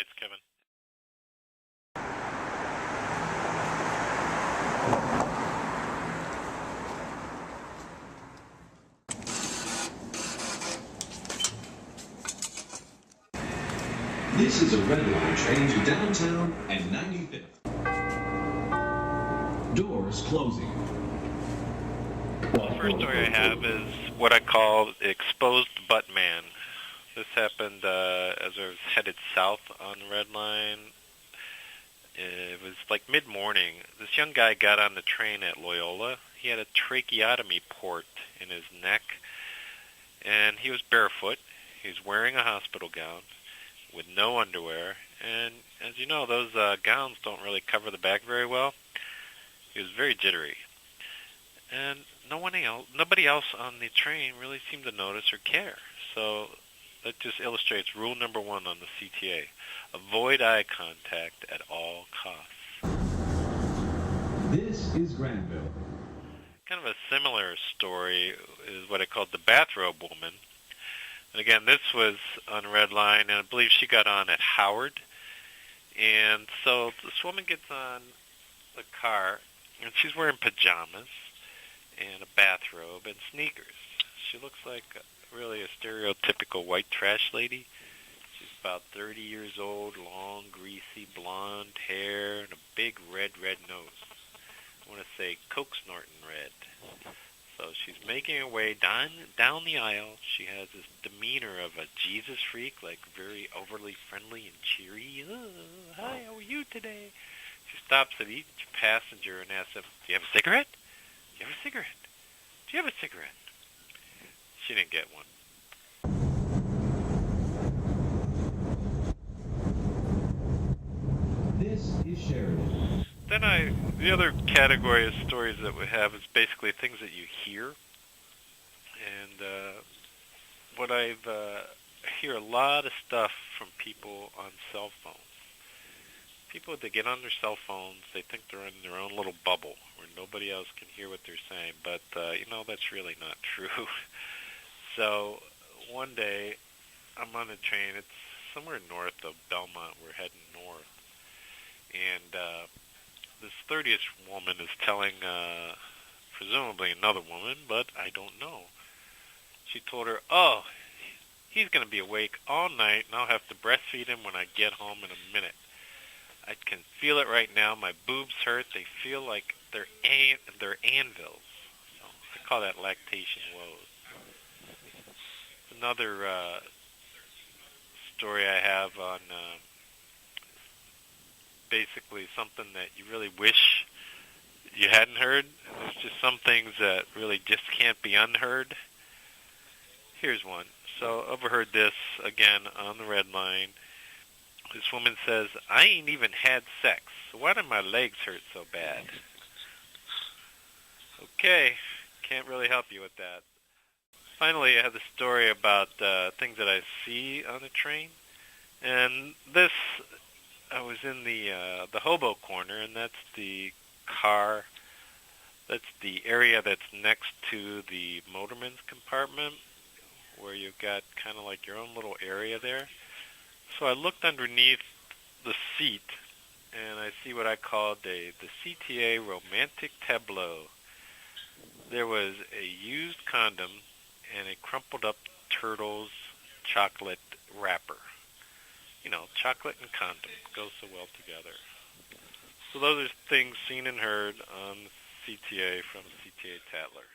Lights, Kevin. This is a red line train to downtown and 95th. Doors closing. Well, the first story I have is what I call exposed butt man. This happened as I was headed south on the red line. It was like mid-morning. This young guy got on the train at Loyola. He had a tracheotomy port in his neck, and he was barefoot. He was wearing a hospital gown with no underwear, and as you know, those gowns don't really cover the back very well. He was very jittery, and nobody else on the train really seemed to notice or care. So that just illustrates rule number 1 on the CTA: avoid eye contact at all costs. This is Granville. Kind of a similar story is what I called the bathrobe woman. And again, this was on Red Line, and I believe she got on at Howard. And so this woman gets on the car, and she's wearing pajamas and a bathrobe and sneakers. She looks like really a stereotypical white trash lady. She's about 30 years old, long, greasy, blonde hair, and a big red nose. I want to say Coke snorting red. So she's making her way down the aisle. She has this demeanor of a Jesus freak, like very overly friendly and cheery. Hi, how are you today? She stops at each passenger and asks them, do you have a cigarette? Do you have a cigarette? Do you have a cigarette? She didn't get one. This is Sheridan. Then the other category of stories that we have is basically things that you hear. And what I hear a lot of stuff from people on cell phones. People, they get on their cell phones, they think they're in their own little bubble where nobody else can hear what they're saying. But, that's really not true. So one day, I'm on a train. It's somewhere north of Belmont. We're heading north. And this 30th woman is telling presumably another woman, but I don't know. She told her, oh, he's going to be awake all night, and I'll have to breastfeed him when I get home in a minute. I can feel it right now. My boobs hurt. They feel like they're anvils. So I call that lactation woes. Another story I have on basically something that you really wish you hadn't heard. And there's just some things that really just can't be unheard. Here's one. So overheard this again on the red line. This woman says, I ain't even had sex, so why do my legs hurt so bad? Okay, can't really help you with that. Finally, I have the story about things that I see on the train. And this, I was in the hobo corner, and that's the car, that's the area that's next to the motorman's compartment, where you've got kind of like your own little area there. So I looked underneath the seat, and I see what I called the CTA romantic tableau. There was a used condom and a crumpled up Turtles chocolate wrapper. You know, chocolate and condom go so well together. So those are things seen and heard on CTA from CTA Tatler.